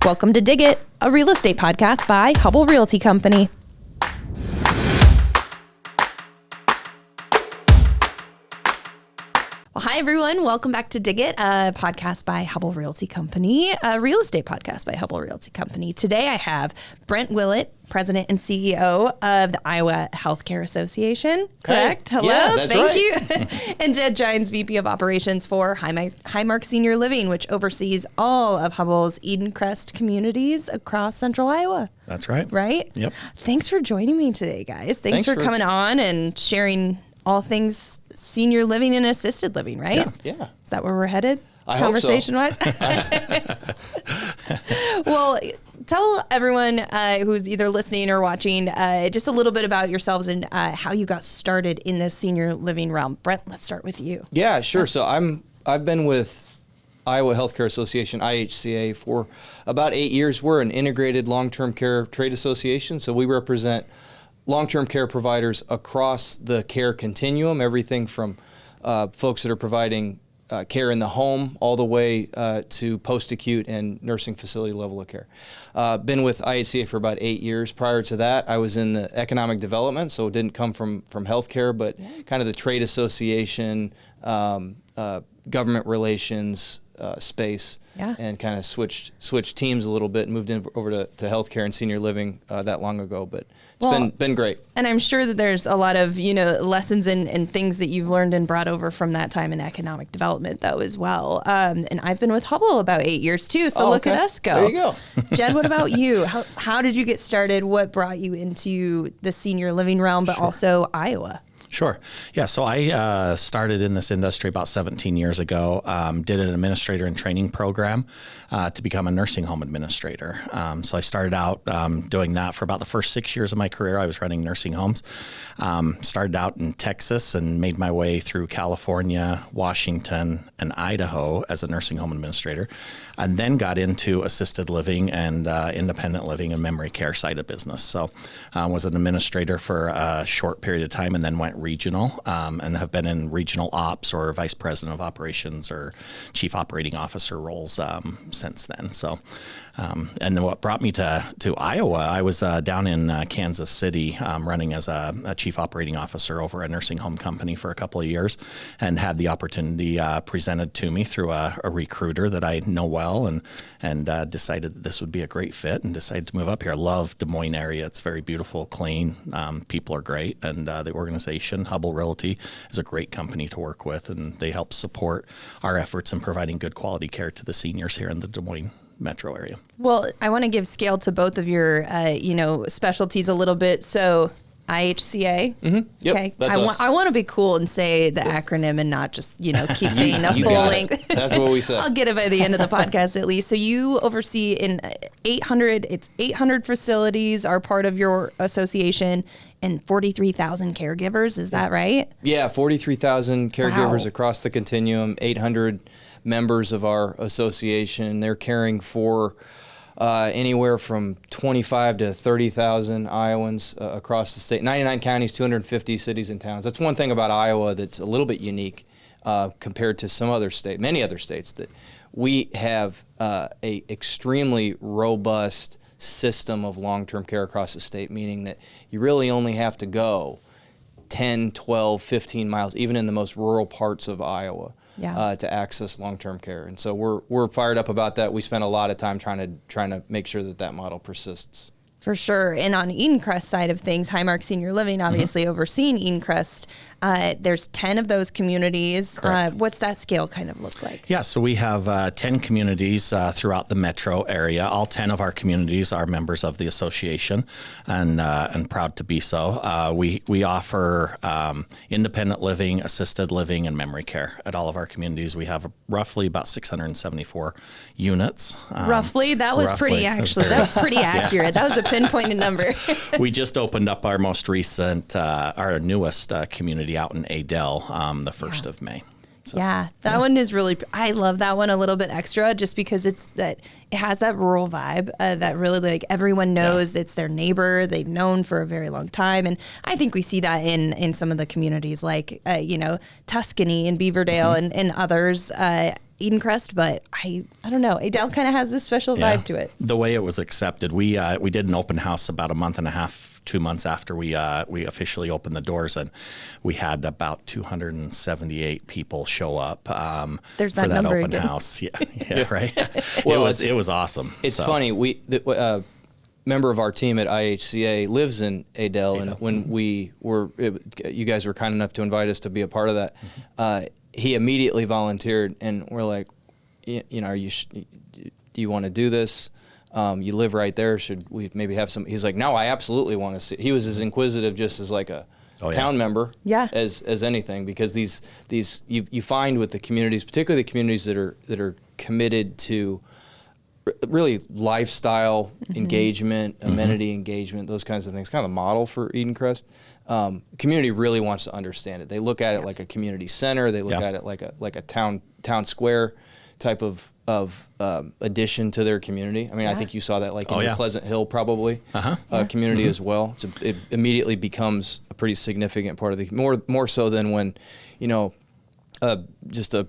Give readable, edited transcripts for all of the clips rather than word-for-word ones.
Welcome to Dig It, a real estate podcast by Hubble Realty Company. Well, hi, everyone. Welcome back to Dig It, a podcast by Hubble Realty Company, a real estate podcast by Hubble Realty Company. Today, I have Brent Willett, President and CEO of the Iowa Healthcare Association. Correct? Hey. Hello. Yeah, that's Thank right. you. And Jed Gines, VP of Operations for Highmark Senior Living, which oversees all of Hubble's Eden Crest communities across central Iowa. That's right. Right? Yep. Thanks for joining me today, guys. Thanks for coming on and sharing all things senior living and assisted living, right? Yeah. Is that where we're headed? I hope so. Conversation-wise? Well, tell everyone who's either listening or watching just a little bit about yourselves and how you got started in this senior living realm. Brent, let's start with you. Yeah, sure. So I've been with Iowa Healthcare Association, IHCA, for about 8 years. We're an integrated long-term care trade association, so we represent long-term care providers across the care continuum, everything from folks that are providing care in the home all the way to post-acute and nursing facility level of care. Been with IHCA for about 8 years. Prior to that, I was in the economic development, so it didn't come from healthcare, but kind of the trade association, government relations space, and kind of switched teams a little bit and moved over to healthcare and senior living that long ago. But it's been great. And I'm sure that there's a lot of, lessons and things that you've learned and brought over from that time in economic development, though, as well. And I've been with Hubble about 8 years, too. So look at us go. There you go. Jed, what about you? How did you get started? What brought you into the senior living realm, but also Iowa? Sure. Yeah. So I started in this industry about 17 years ago, did an administrator and training program to become a nursing home administrator. So I started out doing that for about the first 6 years of my career. I was running nursing homes. Started out in Texas and made my way through California, Washington, and Idaho as a nursing home administrator, and then got into assisted living and independent living and memory care side of business. So was an administrator for a short period of time and then went regional and have been in regional ops or vice president of operations or chief operating officer roles since then. So, and what brought me to Iowa, I was down in Kansas City running as a chief operating officer over a nursing home company for a couple of years, and had the opportunity presented to me through a recruiter that I know well, and decided that this would be a great fit, and decided to move up here. I love Des Moines area. It's very beautiful, clean. People are great, and the organization, Hubble Realty, is a great company to work with, and they help support our efforts in providing good quality care to the seniors here in the Des Moines metro area. Well, I want to give scale to both of your, specialties a little bit. So IHCA. Mm-hmm. Yep, okay. that's us. I want to be cool and say the acronym and not just, keep saying the full length. That's what we said. I'll get it by the end of the podcast at least. So you oversee in 800 facilities are part of your association and 43,000 caregivers. Is that right? Yeah, 43,000 caregivers Wow. across the continuum, 800 members of our association. They're caring for anywhere from 25 to 30,000 Iowans across the state. 99 counties, 250 cities and towns. That's one thing about Iowa that's a little bit unique compared to many other states, that we have a extremely robust system of long-term care across the state, meaning that you really only have to go 10, 12, 15 miles, even in the most rural parts of Iowa. To access long-term care. And so we're fired up about that. We spend a lot of time trying to make sure that model persists. For sure. And on Eden Crest side of things, Highmark Senior Living, obviously overseeing Eden Crest, there's 10 of those communities. What's that scale kind of look like? Yeah, so we have 10 communities throughout the metro area. All 10 of our communities are members of the association, and proud to be so. We offer independent living, assisted living, and memory care at all of our communities. We have roughly about 674 units. Roughly? That was pretty, actually. That was pretty accurate. That was a pinpointed number. We just opened up our most recent, our newest community out in Adel the 1st of May. So, yeah, that one is really, I love that one a little bit extra just because it has that rural vibe that really like everyone knows it's their neighbor. They've known for a very long time. And I think we see that in some of the communities like, Tuscany and Beaverdale and others. Eden Crest, but I don't know. Adel kind of has this special vibe to it. The way it was accepted, we did an open house about a month and a half, 2 months after we officially opened the doors, and we had about 278 people show up There's for that that number open again. house. Yeah, right. Well, it was awesome. It's funny. Member of our team at IHCA lives in Adel, and when you guys were kind enough to invite us to be a part of that, he immediately volunteered, and we're like, do you want to do this? You live right there. Should we maybe have some? He's like, no, I absolutely want to see. He was as inquisitive just as like a town member as anything, because these you find with the communities, particularly the communities that are committed to really lifestyle engagement, amenity engagement, those kinds of things, kind of the model for Eden Crest. Community really wants to understand it. They look at it like a community center. They look at it like a town square type of addition to their community. I mean, I think you saw that like in Pleasant Hill probably community as well. So it immediately becomes a pretty significant part of the more so than when, just a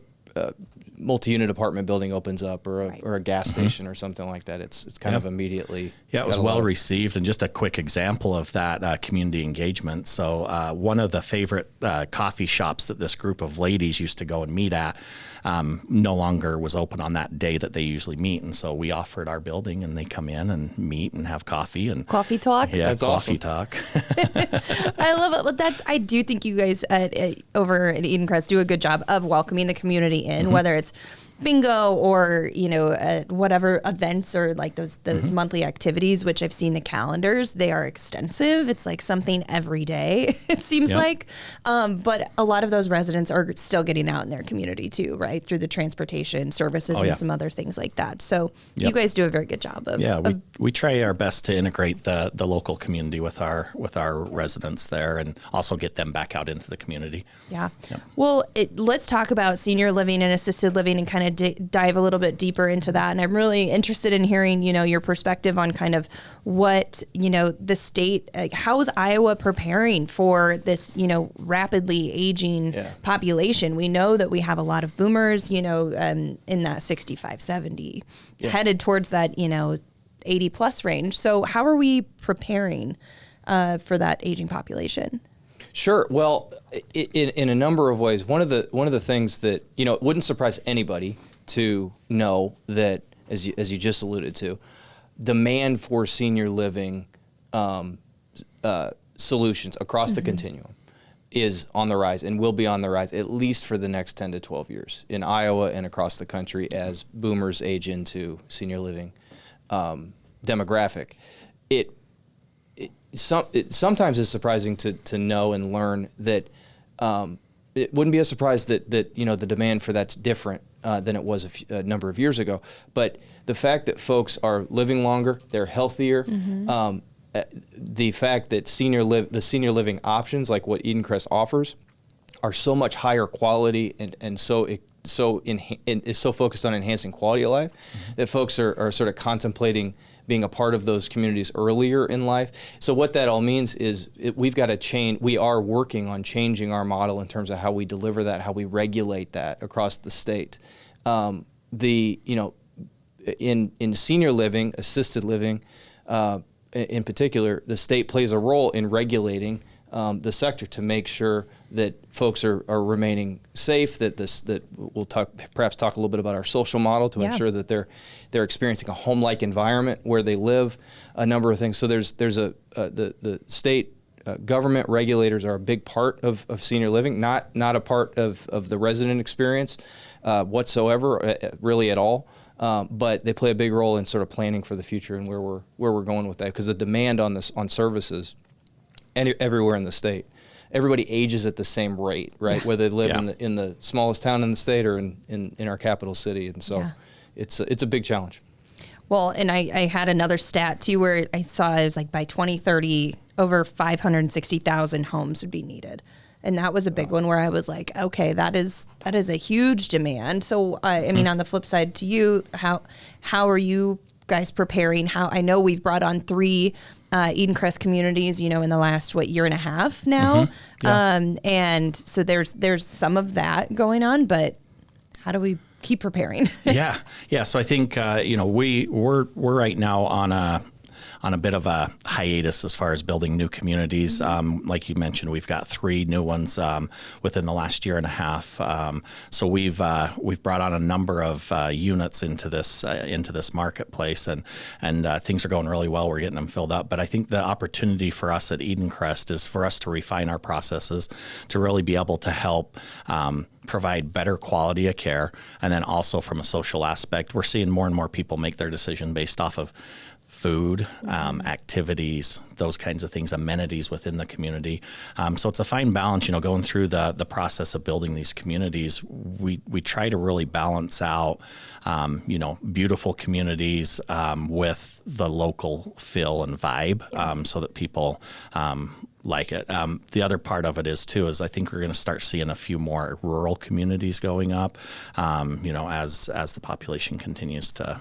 multi-unit apartment building opens up, or a gas station or something like that. It's kind of immediately. Yeah, it was well received. And just a quick example of that community engagement. So one of the favorite coffee shops that this group of ladies used to go and meet at no longer was open on that day that they usually meet. And so we offered our building, and they come in and meet and have coffee. And coffee talk? Yeah, that's coffee awesome. talk. I love it. But I do think you guys over at Eden Crest do a good job of welcoming the community in, whether it's bingo or whatever events or like those monthly activities, which I've seen the calendars, they are extensive. It's like something every day, it seems like, but a lot of those residents are still getting out in their community too, right, through the transportation services and some other things like that. So you guys do a very good job of we try our best to integrate the local community with our residents there, and also get them back out into the community. Well, let's talk about senior living and assisted living and kind of dive a little bit deeper into that. And I'm really interested in hearing, your perspective on kind of what, the state, how is Iowa preparing for this, rapidly aging population? We know that we have a lot of boomers, in that 65, 70, headed towards that, 80 plus range. So how are we preparing for that aging population? Sure. Well, in a number of ways, one of the things that it wouldn't surprise anybody to know that, as you just alluded to, demand for senior living solutions across the continuum is on the rise, and will be on the rise at least for the next 10 to 12 years in Iowa and across the country as boomers age into senior living demographic. Sometimes it's surprising to know and learn that it wouldn't be a surprise that the demand for that's different than it was a number of years ago. But the fact that folks are living longer, they're healthier, the fact that the senior living options like what Eden Crest offers are so much higher quality and is so focused on enhancing quality of life that folks are sort of contemplating being a part of those communities earlier in life. So what that all means is we've got to change. We are working on changing our model in terms of how we deliver that, how we regulate that across the state. In senior living, assisted living, in particular, the state plays a role in regulating the sector to make sure that folks are remaining safe, that we'll perhaps talk a little bit about our social model to ensure that they're experiencing a home-like environment where they live, a number of things. So there's the state government regulators are a big part of senior living, not a part of the resident experience whatsoever, really at all. But they play a big role in sort of planning for the future and where we're going with that, because the demand on services everywhere in the state. Everybody ages at the same rate, right? Whether they live in the smallest town in the state or in our capital city, and so it's a big challenge. Well, and I had another stat too where I saw it was like by 2030, over 560,000 homes would be needed. And that was a big one where I was like, okay, that is a huge demand. So, I mean, on the flip side to you, how are you guys preparing? I know we've brought on 3 Eden Crest communities, in the last, year and a half now. And so there's some of that going on, but how do we keep preparing. Yeah. So I think we're right now on a bit of a hiatus as far as building new communities. Like you mentioned, we've got 3 new ones within the last year and a half. So we've brought on a number of units into this marketplace, and things are going really well. We're getting them filled up. But I think the opportunity for us at Edencrest is for us to refine our processes to really be able to help provide better quality of care. And then also from a social aspect, we're seeing more and more people make their decision based off of food, activities, those kinds of things, amenities within the community. So it's a fine balance, going through the process of building these communities. We try to really balance out, beautiful communities with the local feel and vibe, so that people like it. The other part of it is I think we're going to start seeing a few more rural communities going up, as the population continues to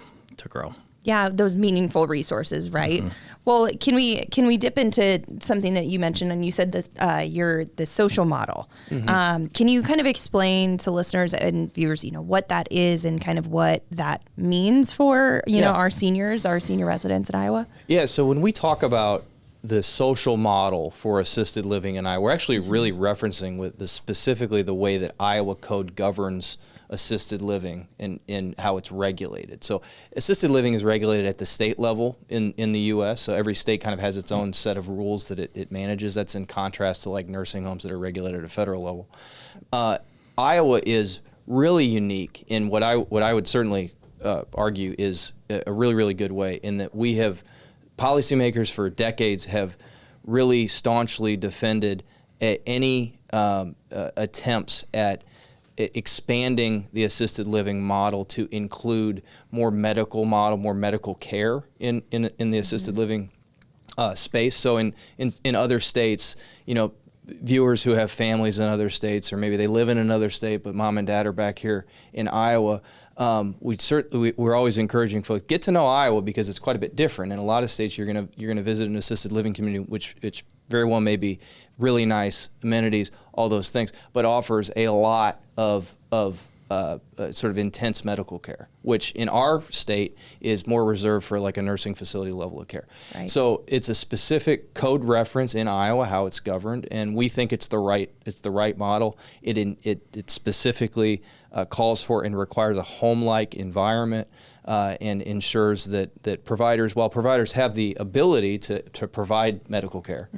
grow. Yeah, those meaningful resources, right? Well, can we dip into something that you mentioned, and you said this, the social model. Can you kind of explain to listeners and viewers, what that is and kind of what that means for, our senior residents in Iowa? Yeah, so when we talk about the social model for assisted living in Iowa, we're actually really referencing specifically the way that Iowa code governs assisted living and how it's regulated. So assisted living is regulated at the state level in the U.S. So every state kind of has its own set of rules that it manages. That's in contrast to like nursing homes that are regulated at a federal level. Iowa is really unique in what I would certainly argue is a really, really good way, in that we have policymakers for decades have really staunchly defended any attempts at expanding the assisted living model to include more medical care in the assisted living space. So in other states, viewers who have families in other states, or maybe they live in another state, but mom and dad are back here in Iowa, we're always encouraging folks, get to know Iowa, because it's quite a bit different. In a lot of states, you're gonna visit an assisted living community, which very well may be really nice amenities, all those things, but offers a lot of sort of intense medical care, which in our state is more reserved for like a nursing facility level of care. Right. So it's a specific code reference in Iowa how it's governed, and we think it's the right model. It specifically calls for and requires a home-like environment, and ensures that providers, while providers have the ability to provide medical care,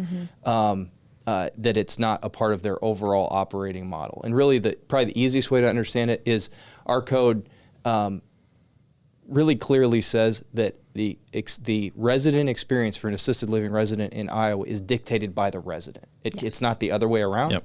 that it's not a part of their overall operating model. And really, probably the easiest way to understand it is our code really clearly says that the resident experience for an assisted living resident in Iowa is dictated by the resident. It's not the other way around. Yep.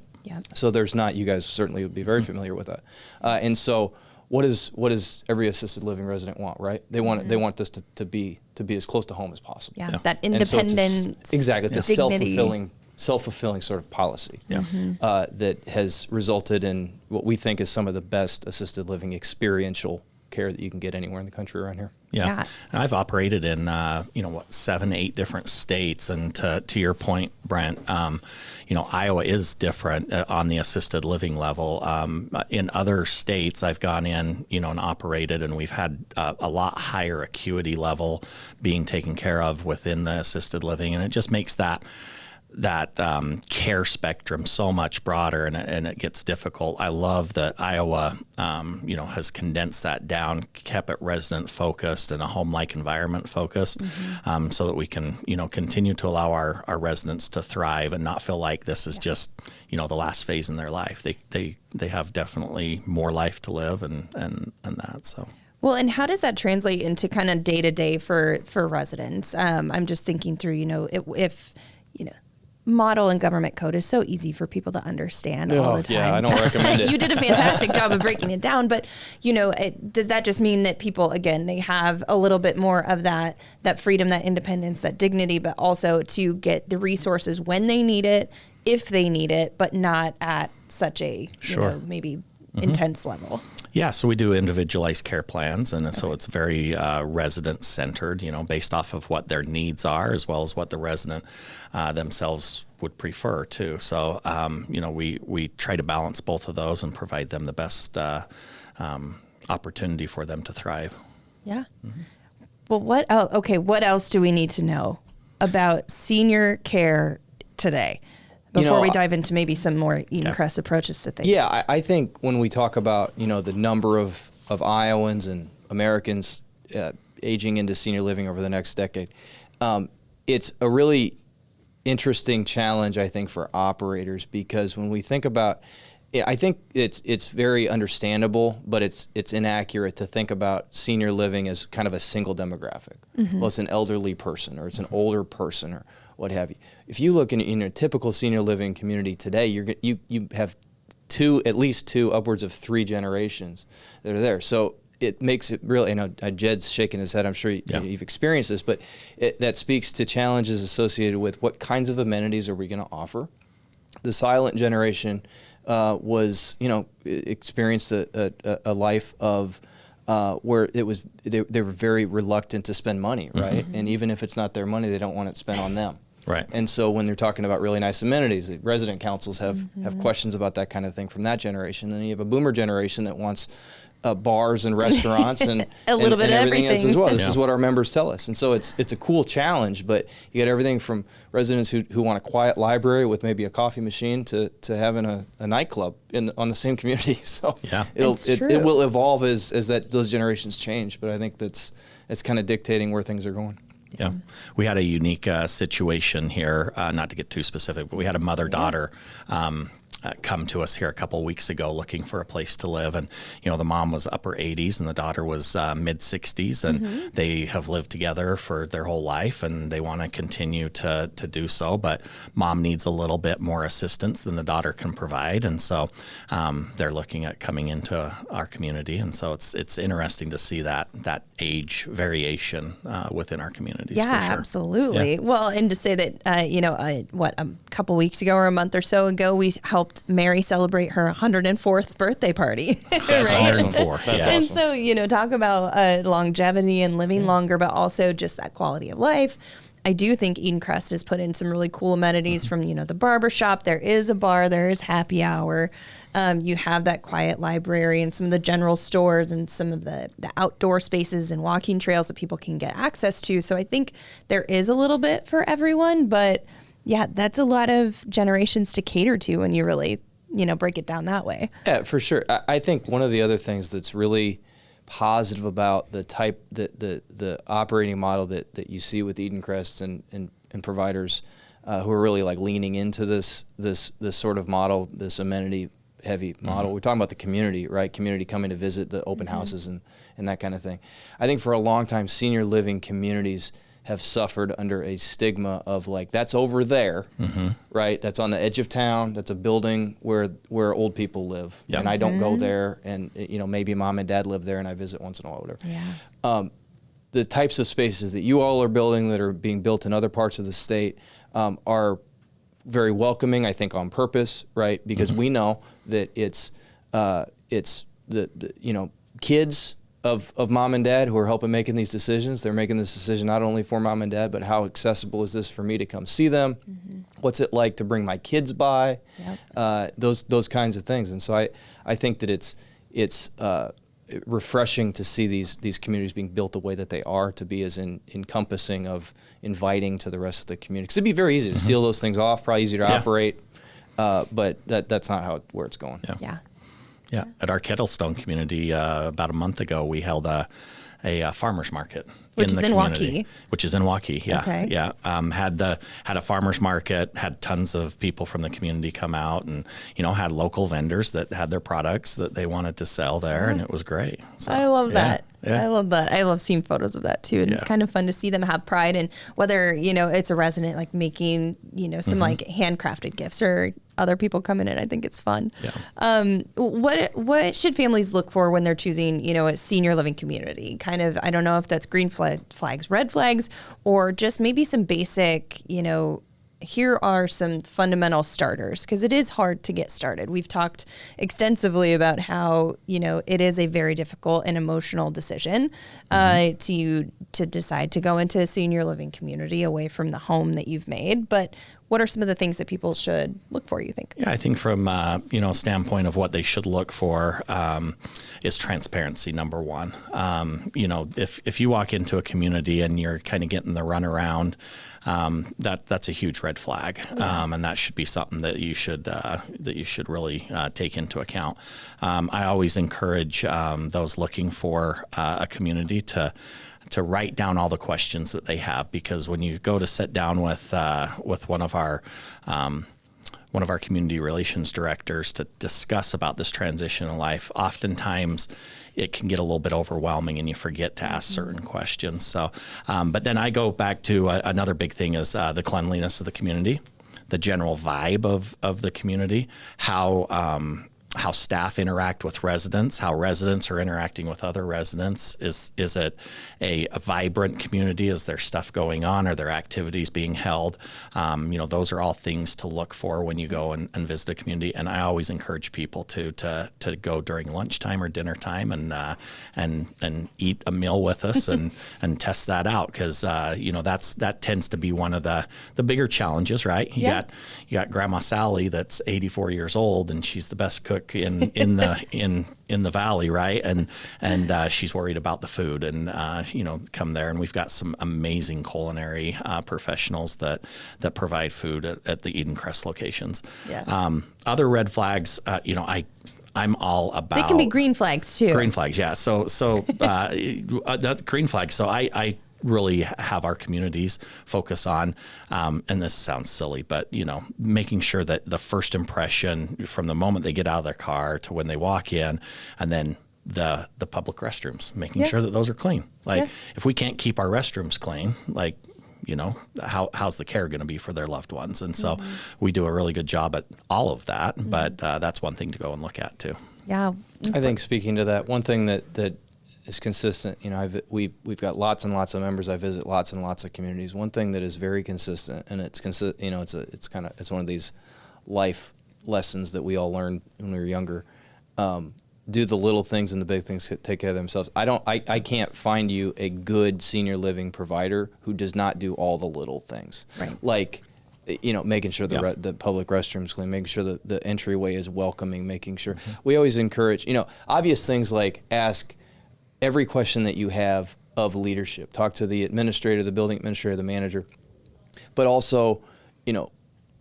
So there's not. You guys certainly would be very familiar with that. And so, what does every assisted living resident want? Right? They want this to be as close to home as possible. Yeah. That independence. Exactly. It's a dignity. self-fulfilling sort of policy that has resulted in what we think is some of the best assisted living experiential care that you can get anywhere in the country around here. Yeah. And I've operated in 7, 8 different states, and to your point, Brent, Iowa is different on the assisted living level. In other states, I've gone in, and operated, and we've had a lot higher acuity level being taken care of within the assisted living, and it just makes that care spectrum so much broader, and it gets difficult. I love that Iowa, has condensed that down, kept it resident focused and a home-like environment focused, so that we can, continue to allow our residents to thrive and not feel like this is just, the last phase in their life. They have definitely more life to live and that, so. Well, and how does that translate into kind of day to day for residents? I'm just thinking through, if model and government code is so easy for people to understand all the time. Yeah, I don't recommend it. You did a fantastic job of breaking it down, but does that just mean that people, again, they have a little bit more of that freedom, that independence, that dignity, but also to get the resources when they need it, if they need it, but not at such a maybe intense level? Yeah, so we do individualized care plans, and so it's very resident-centered, based off of what their needs are, as well as what the resident themselves would prefer, too. So, we try to balance both of those and provide them the best opportunity for them to thrive. Yeah. Well, what else do we need to know about senior care today before we dive into maybe some more Eden Crest approaches to things? Yeah, I think when we talk about, the number of Iowans and Americans aging into senior living over the next decade, it's a really interesting challenge, I think, for operators, because when we think about, I think it's very understandable, but it's inaccurate to think about senior living as kind of a single demographic. Well, it's an elderly person, or it's an older person, or what have you. If you look in a typical senior living community today, you have at least two, upwards of 3 generations that are there. So it makes it really, Jed's shaking his head, I'm sure you've experienced this, but that speaks to challenges associated with what kinds of amenities are we going to offer. The silent generation experienced a life of where they were very reluctant to spend money, right? And even if it's not their money, they don't want it spent on them. Right. And so when they're talking about really nice amenities, the resident councils have questions about that kind of thing from that generation. And then you have a boomer generation that wants bars and restaurants and a little bit of everything else as well. This Yeah. is what our members tell us. And so it's a cool challenge, but you get everything from residents who want a quiet library with maybe a coffee machine to having a nightclub on the same community. So Yeah. it will evolve as those generations change, but I think it's kind of dictating where things are going. Yeah. We had a unique situation here, not to get too specific, but we had a mother-daughter come to us here a couple of weeks ago looking for a place to live. And, the mom was upper 80s and the daughter was mid 60s, and they have lived together for their whole life and they want to continue to do so. But mom needs a little bit more assistance than the daughter can provide. And so they're looking at coming into our community. And so it's interesting to see that age variation within our communities. Yeah, for sure. absolutely. Yeah. Well, and to say that, a couple weeks ago or a month or so ago, we helped Mary celebrate her 104th birthday party. That's right? 104. That's Yeah. awesome. And so, talk about longevity and living longer, but also just that quality of life. I do think Eden Crest has put in some really cool amenities from, the barber shop. There is a bar, there is happy hour. You have that quiet library and some of the general stores and some of the outdoor spaces and walking trails that people can get access to. So I think there is a little bit for everyone, but yeah, that's a lot of generations to cater to when you really, break it down that way. Yeah, for sure. I think one of the other things that's really positive about the operating model that you see with Eden Crest and providers who are really like leaning into this sort of model, this amenity heavy model. We're talking about the community, right? Community coming to visit, the open houses and that kind of thing. I think for a long time, senior living communities have suffered under a stigma of like, that's over there, right? That's on the edge of town. That's a building where old people live. Yep. And I don't go there, and maybe mom and dad live there and I visit once in a while, whatever. Yeah. The types of spaces that you all are building that are being built in other parts of the state are very welcoming, I think, on purpose, right? Because we know that it's the kids of mom and dad who are helping making these decisions. They're making this decision not only for mom and dad, but how accessible is this for me to come see them? What's it like to bring my kids by? Yep. Those kinds of things. And so I think that it's refreshing to see these communities being built the way that they are, to be as encompassing of inviting to the rest of the community. Because it'd be very easy to seal those things off, probably easier to operate, but that's not where it's going. Yeah. Yeah, at our Kettlestone community, about a month ago, we held a farmers market, Which in is the in community, Waukee. Which is in Waukee. Yeah, Okay. yeah. Had a farmers market, had tons of people from the community come out, and had local vendors that had their products that they wanted to sell there, and it was great. So, I love that. Yeah. I love that. I love seeing photos of that too. And it's Yeah. kind of fun to see them have pride in whether, it's a resident like making, some like handcrafted gifts or other people coming in. I think it's fun. Yeah. What should families look for when they're choosing, a senior living community? Kind of, I don't know if that's green flags, red flags, or just maybe some basic, here are some fundamental starters, because it is hard to get started. We've talked extensively about how, it is a very difficult and emotional decision to decide to go into a senior living community away from the home that you've made. But What are some of the things that people should look for, you think? Yeah, I think from standpoint of what they should look for is transparency, number one. If you walk into a community and you're kind of getting the runaround, that's a huge red flag, and that should be something that you should really take into account. I always encourage those looking for a community to write down all the questions that they have, because when you go to sit down with one of our community relations directors to discuss about this transition in life, oftentimes it can get a little bit overwhelming and you forget to ask certain questions. So, but then I go back to another big thing is the cleanliness of the community, the general vibe of the community, how staff interact with residents, how residents are interacting with other residents. Is it a vibrant community? Is there stuff going on? Are there activities being held? Those are all things to look for when you go and visit a community. And I always encourage people to go during lunchtime or dinner time and eat a meal with us and test that out, because that tends to be one of the bigger challenges, right? You got Grandma Sally that's 84 years old and she's the best cook in the valley, right? And she's worried about the food, and come there, and we've got some amazing culinary professionals that provide food at the Eden Crest locations. Yeah. Other red flags, I'm all about. They can be green flags too. Green flags, yeah. So green flags. So I really have our communities focus on, and this sounds silly, but making sure that the first impression from the moment they get out of their car to when they walk in, and then the public restrooms, making sure that those are clean. If we can't keep our restrooms clean, how's the care going to be for their loved ones? And so we do a really good job at all of that, but that's one thing to go and look at too. Yeah. I think speaking to that, one thing that is consistent, we've got lots and lots of members. I visit lots and lots of communities. One thing that is very consistent, and it's one of these life lessons that we all learned when we were younger. Do the little things and the big things take care of themselves. I can't find you a good senior living provider who does not do all the little things. Right. Like, making sure the public restrooms clean, making sure the entryway is welcoming, making sure. We always encourage, obvious things like ask every question that you have of leadership. Talk to the administrator, the building administrator, the manager. But also,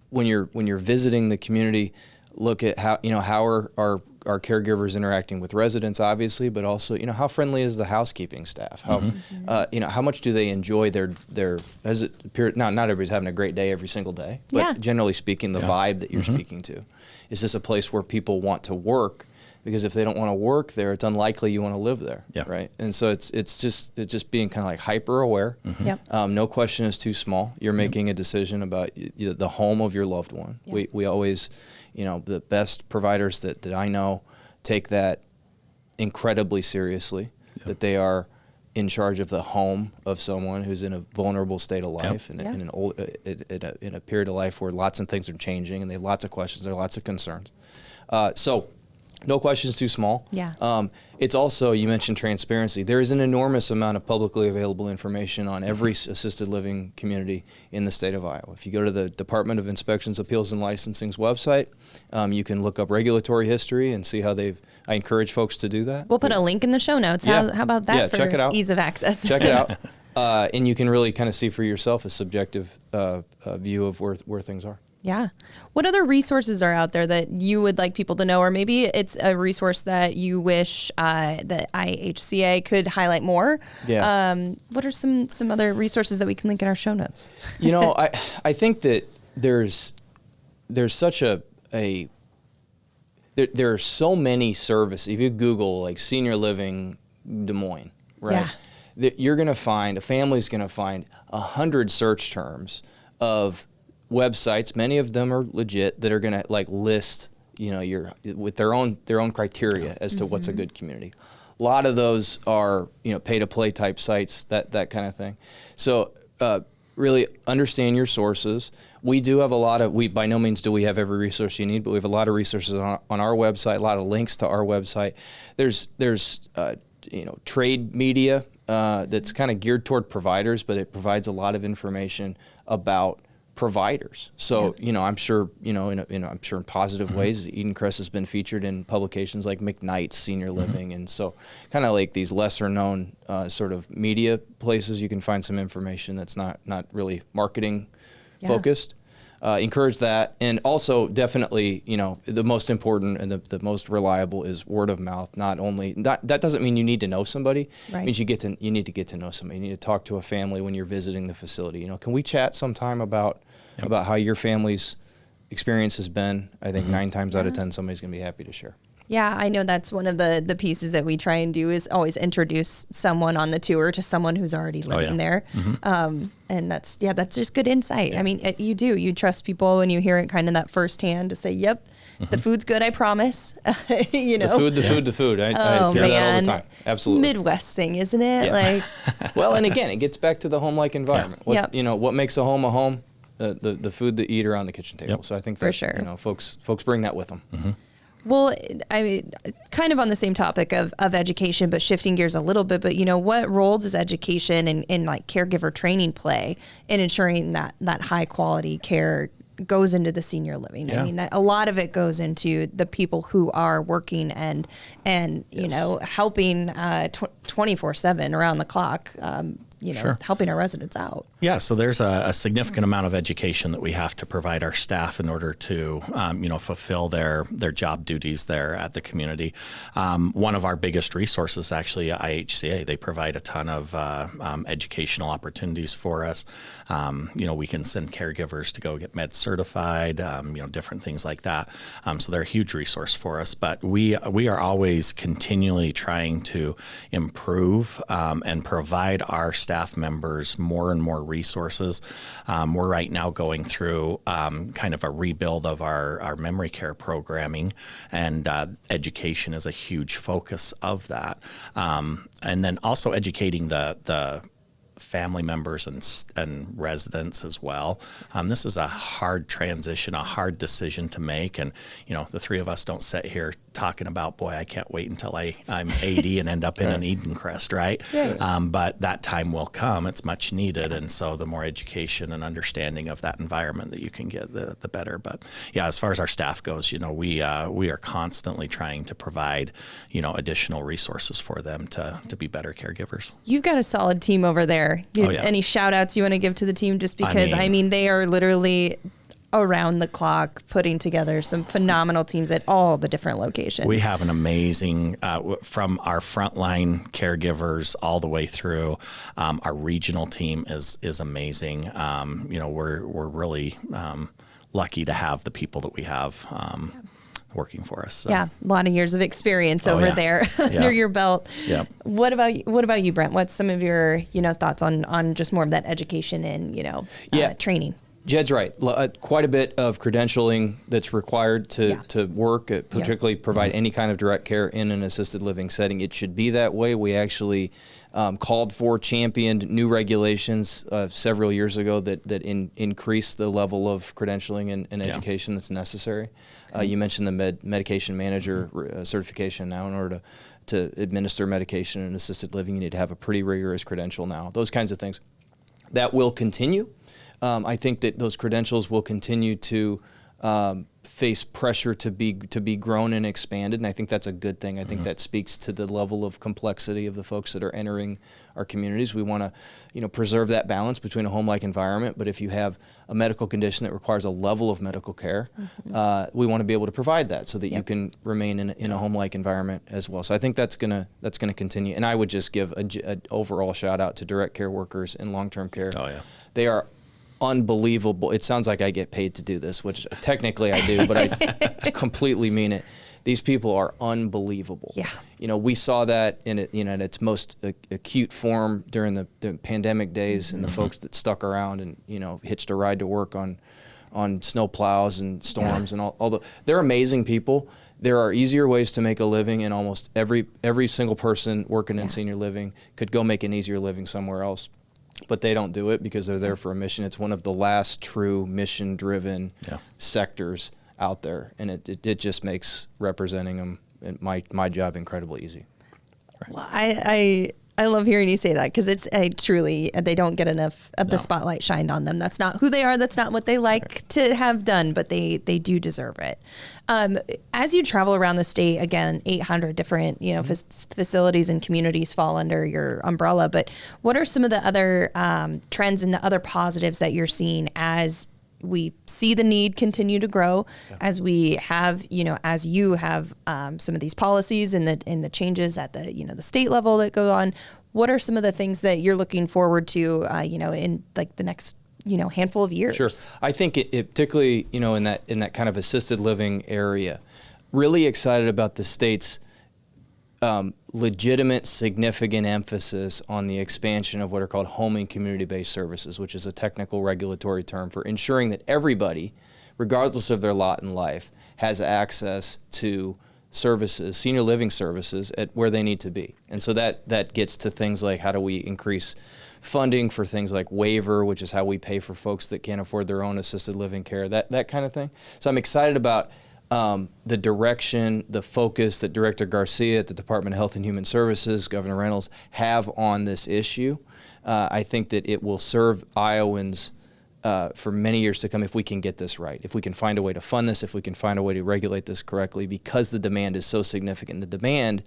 when you're visiting the community, look at how are our caregivers interacting with residents, obviously, but also, how friendly is the housekeeping staff? How how much do they enjoy their not everybody's having a great day every single day, but generally speaking, the vibe that you're speaking to. Is this a place where people want to work? Because if they don't want to work there, it's unlikely you want to live there, right? And so it's just being kind of like hyper aware. No question is too small. You're making a decision about the home of your loved one. We always, the best providers that I know take that incredibly seriously. That they are in charge of the home of someone who's in a vulnerable state of life and in a period of life where lots of things are changing and they have lots of questions, there are lots of concerns. So. No question is too small. Yeah. It's also, you mentioned transparency. There is an enormous amount of publicly available information on every assisted living community in the state of Iowa. If you go to the Department of Inspections, Appeals, and Licensing's website, you can look up regulatory history and see how I encourage folks to do that. We'll put a link in the show notes. How about that for check it out. Ease of access? Check it out. And you can really kind of see for yourself a subjective view of where things are. Yeah. What other resources are out there that you would like people to know, or maybe it's a resource that you wish that IHCA could highlight more? Yeah. What are some other resources that we can link in our show notes? I think that there's such there are so many services. If you Google like senior living Des Moines, right? Yeah. You're going to find, a family's going to find 100 search terms of websites, many of them are legit, that are going to list, with their own criteria as to what's a good community. A lot of those are, pay to play type sites, that kind of thing. So really understand your sources. We do have by no means do we have every resource you need, but we have a lot of resources on our website, a lot of links to our website. There's trade media that's kind of geared toward providers, but it provides a lot of information about providers. So, I'm sure, I'm sure in positive ways, Eden Crest has been featured in publications like McKnight's Senior Living. And so kind of like these lesser known sort of media places, you can find some information that's not really marketing focused. Encourage that. And also definitely, the most important and the most reliable is word of mouth. That doesn't mean you need to know somebody. Right. It means you need to get to know somebody. You need to talk to a family when you're visiting the facility. Can we chat sometime about how your family's experience has been? I think 9 times out of 10, somebody's going to be happy to share. Yeah, I know that's one of the pieces that we try and do is always introduce someone on the tour to someone who's already living there. And that's just good insight. Yeah. I mean, you trust people when you hear it kind of that firsthand to say, yep, the food's good, I promise. The food. I hear that all the time. Absolutely. Midwest thing, isn't it? Yeah. Well, and again, it gets back to the home-like environment. What makes a home a home? The food that you eat around the kitchen table. So I think that, for sure. Folks bring that with them. Well, I mean, kind of on the same topic of education, but shifting gears a little bit, but what role does education and like caregiver training play in ensuring that high quality care goes into the senior living? I mean, that a lot of it goes into the people who are working and helping 24/7 around the clock, helping our residents out. Yeah, so there's a significant amount of education that we have to provide our staff in order to, fulfill their job duties there at the community. One of our biggest resources is actually IHCA. They provide a ton of educational opportunities for us. We can send caregivers to go get med certified, different things like that. So they're a huge resource for us. But we are always continually trying to improve and provide our staff members more and more resources. We're right now going through kind of a rebuild of our memory care programming, and education is a huge focus of that. And then also educating the family members and residents as well. This is a hard transition, a hard decision to make. And, the three of us don't sit here talking about, boy, I can't wait until I'm 80 and end up in an Eden Crest, right? But that time will come. It's much needed. And so the more education and understanding of that environment that you can get, the better. But yeah, as far as our staff goes, we are constantly trying to provide, additional resources for them to be better caregivers. You've got a solid team over there. Any shout outs you want to give to the team? Just because, they are literally around the clock putting together some phenomenal teams at all the different locations. We have an amazing, from our frontline caregivers all the way through. Our regional team is amazing. We're really lucky to have the people that we have working for us. So. Yeah, a lot of years of experience over there under your belt. Yeah. What about you, Brent? What's some of your thoughts on just more of that education and training? Jed's right. Quite a bit of credentialing that's required to work, particularly provide any kind of direct care in an assisted living setting. It should be that way. We actually championed new regulations several years ago that increase the level of credentialing and education that's necessary. You mentioned the medication manager certification. Now, in order to administer medication in assisted living, you need to have a pretty rigorous credential now. Those kinds of things. That will continue. I think that those credentials will continue to face pressure to be grown and expanded, and I think that's a good thing. I think that speaks to the level of complexity of the folks that are entering our communities. We want to, preserve that balance between a home-like environment, but if you have a medical condition that requires a level of medical care, we want to be able to provide that so that you can remain in a home-like environment as well. So I think that's gonna continue. And I would just give an overall shout out to direct care workers in long-term care. Oh yeah, they are unbelievable. It sounds like I get paid to do this, which technically I do, but I completely mean it. These people are unbelievable. Yeah. We saw that in its most acute form during the pandemic days, and the folks that stuck around and hitched a ride to work on snow plows and storms and all they're amazing people. There are easier ways to make a living, and almost every single person working in senior living could go make an easier living somewhere else. But they don't do it because they're there for a mission. It's one of the last true mission-driven sectors out there, and it just makes representing them and my job incredibly easy. Well, I I love hearing you say that because it's truly, they don't get enough of the spotlight shined on them. That's not who they are. That's not what they like to have done, but they do deserve it. As you travel around the state, again, 800 different, facilities and communities fall under your umbrella. But what are some of the other trends and the other positives that you're seeing as we see the need continue to grow, as we have, as you have some of these policies and the changes at the, the state level that go on? What are some of the things that you're looking forward to, in like the next, handful of years? Sure. I think it particularly, in that kind of assisted living area, really excited about the state's legitimate, significant emphasis on the expansion of what are called home and community-based services, which is a technical regulatory term for ensuring that everybody, regardless of their lot in life, has access to services, senior living services, at where they need to be. And so that gets to things like, how do we increase funding for things like waiver, which is how we pay for folks that can't afford their own assisted living care, that kind of thing. So I'm excited about the direction, the focus that Director Garcia at the Department of Health and Human Services, Governor Reynolds, have on this issue. I think that it will serve Iowans for many years to come if we can get this right, if we can find a way to fund this, if we can find a way to regulate this correctly, because the demand is so significant. The demand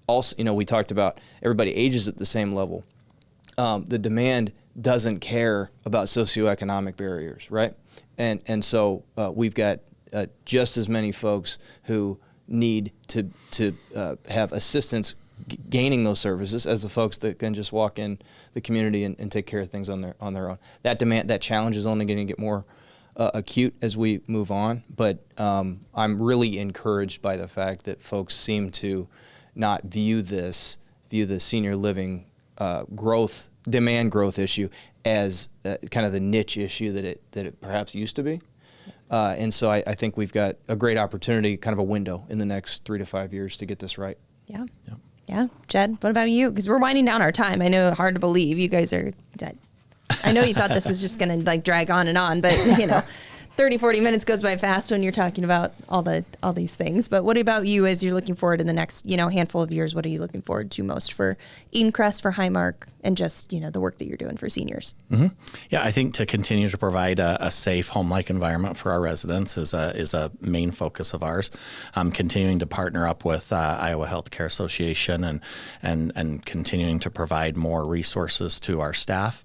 also, we talked about everybody ages at the same level. The demand doesn't care about socioeconomic barriers, right? And so we've got just as many folks who need to have assistance gaining those services as the folks that can just walk in the community and take care of things on their own. That challenge is only going to get more acute as we move on. But I'm really encouraged by the fact that folks seem to not view the senior living demand growth issue as kind of the niche issue that it perhaps used to be. And so I think we've got a great opportunity, kind of a window in the next 3 to 5 years to get this right. Yeah. Jed, what about you? Because we're winding down our time. I know, hard to believe you guys are, I know you thought this was just going to drag on and on, but 30, 40 minutes goes by fast when you're talking about all these things. But what about you as you're looking forward in the next, handful of years? What are you looking forward to most for Edencrest, for Highmark, and just, the work that you're doing for seniors? Mm-hmm. Yeah, I think to continue to provide a safe home-like environment for our residents is a main focus of ours. Continuing to partner up with Iowa Healthcare Association and continuing to provide more resources to our staff.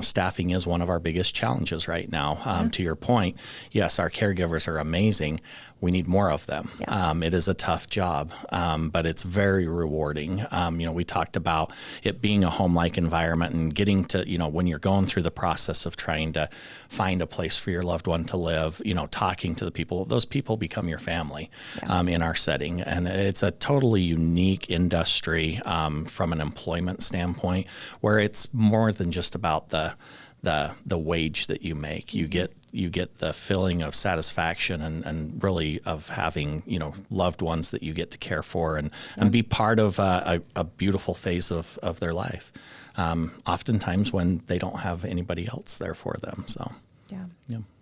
Staffing is one of our biggest challenges right now. To your point, yes, our caregivers are amazing. We need more of them. Yeah. It is a tough job, but it's very rewarding. We talked about it being a home-like environment and getting to, when you're going through the process of trying to find a place for your loved one to live, talking to the people, those people become your family in our setting. And it's a totally unique industry from an employment standpoint, where it's more than just about the wage that you make. You get the feeling of satisfaction and really of having, loved ones that you get to care for and be part of a beautiful phase of their life. Oftentimes when they don't have anybody else there for them. So,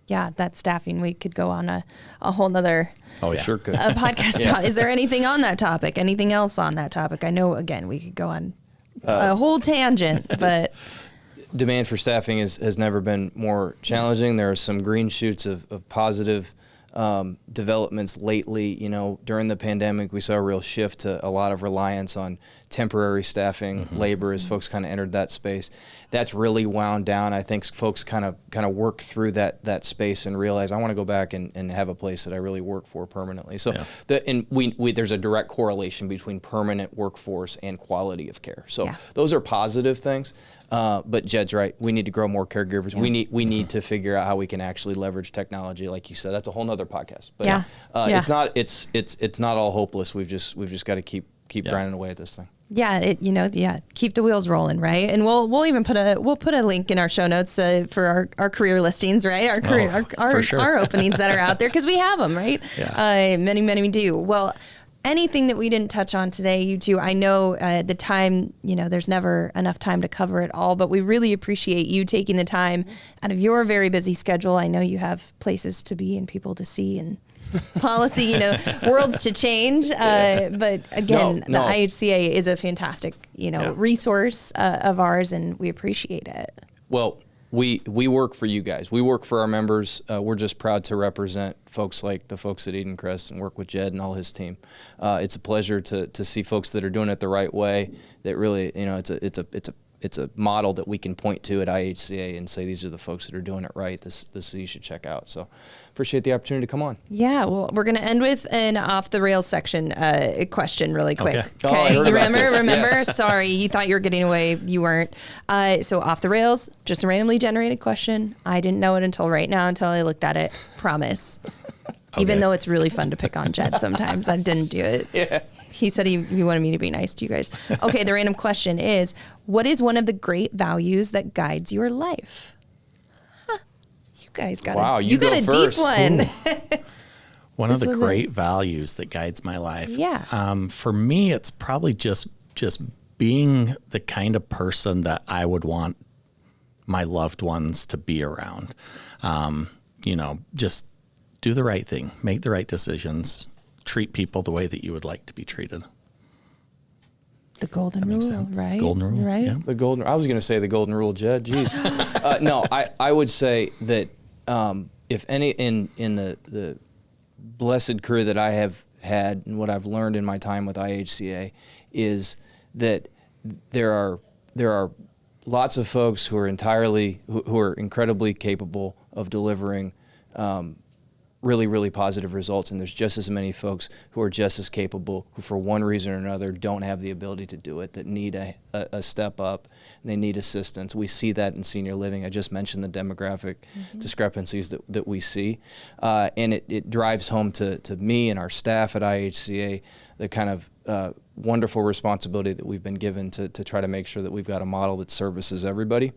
yeah, that staffing, we could go on a whole nother sure could. Podcast. Is there anything on that topic? Anything else on that topic? I know, again, we could go on a whole tangent, but... Demand for staffing has never been more challenging. There are some green shoots of positive developments lately. During the pandemic, we saw a real shift to a lot of reliance on temporary staffing, labor, as folks kind of entered that space. That's really wound down. I think folks kind of work through that space and realize, I want to go back and have a place that I really work for permanently. So there's a direct correlation between permanent workforce and quality of care. So those are positive things. But Jed's right. We need to grow more caregivers. Yeah. We need to figure out how we can actually leverage technology, like you said. That's a whole nother podcast. But it's not all hopeless. We've just got to keep grinding away at this thing. Keep the wheels rolling, right? And we'll even put a link in our show notes for our career listings, right? Our openings that are out there, because we have them, right? Yeah. Many do. Well, anything that we didn't touch on today, you two, I know the time, there's never enough time to cover it all, but we really appreciate you taking the time out of your very busy schedule. I know you have places to be and people to see, and policy, worlds to change. But again, No. the IHCA is a fantastic, resource of ours, and we appreciate it. Well, we work for you guys. We work for our members. We're just proud to represent folks like the folks at Eden Crest and work with Jed and all his team. It's a pleasure to see folks that are doing it the right way. That really, it's a model that we can point to at IHCA and say these are the folks that are doing it right. This you should check out. So appreciate the opportunity to come on. Yeah, well, we're going to end with an off the rails section question really quick. Okay. Oh, I heard you about this. remember? Yes. Sorry, you thought you were getting away. You weren't. So off the rails, just a randomly generated question. I didn't know it until right now, until I looked at it. Promise. Even Okay. though it's really fun to pick on Jed sometimes, I didn't do it. Yeah. He said he wanted me to be nice to you guys. Okay, the random question is, what is one of the great values that guides your life? You guys got Wow, a, you got go a first. deep one. One of This the was great values that guides my life. Yeah. For me, it's probably just being the kind of person that I would want my loved ones to be around. Just do the right thing, make the right decisions, treat people the way that you would like to be treated. The golden Makes rule, sense. right? Golden rule. right? Yeah. I was going to say the golden rule, Jed. Jeez. No, I would say that if any in the blessed career that I have had and what I've learned in my time with IHCA is that there are lots of folks who are incredibly capable of delivering really, really positive results, and there's just as many folks who are just as capable who, for one reason or another, don't have the ability to do it, that need a step up, and they need assistance. We see that in senior living. I just mentioned the demographic discrepancies that we see, and it drives home to me and our staff at IHCA the kind of wonderful responsibility that we've been given to try to make sure that we've got a model that services everybody.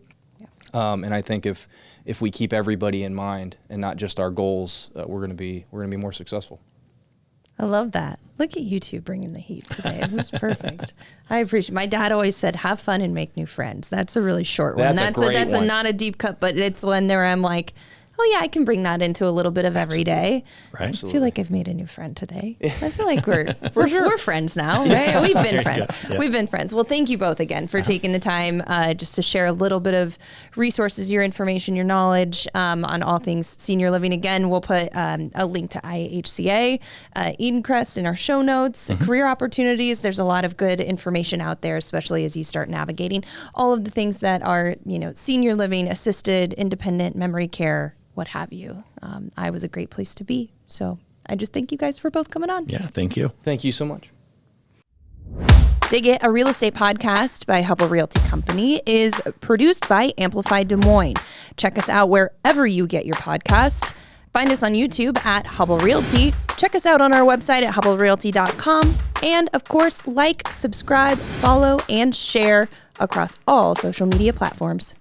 And I think if we keep everybody in mind and not just our goals, we're going to be more successful. I love that. Look at you two bringing the heat today. It was perfect. I appreciate. My dad always said, "Have fun and make new friends." That's a really short one. That's a great one. not a deep cut, but it's one where I'm like, oh yeah, I can bring that into a little bit of every day. Right. I feel like I've made a new friend today. I feel like we're friends now, right? We've been friends. Yeah. We've been friends. Well, thank you both again for taking the time just to share a little bit of resources, your information, your knowledge on all things senior living. Again, we'll put a link to IHCA, Eden Crest in our show notes, career opportunities. There's a lot of good information out there, especially as you start navigating all of the things that are, senior living, assisted, independent, memory care, what have you. I was a great place to be. So I just thank you guys for both coming on. Yeah. Thank you. Thank you so much. Dig It, a real estate podcast by Hubble Realty Company, is produced by Amplify Des Moines. Check us out wherever you get your podcast. Find us on YouTube at Hubble Realty. Check us out on our website at hubblerealty.com. And of course, like, subscribe, follow, and share across all social media platforms.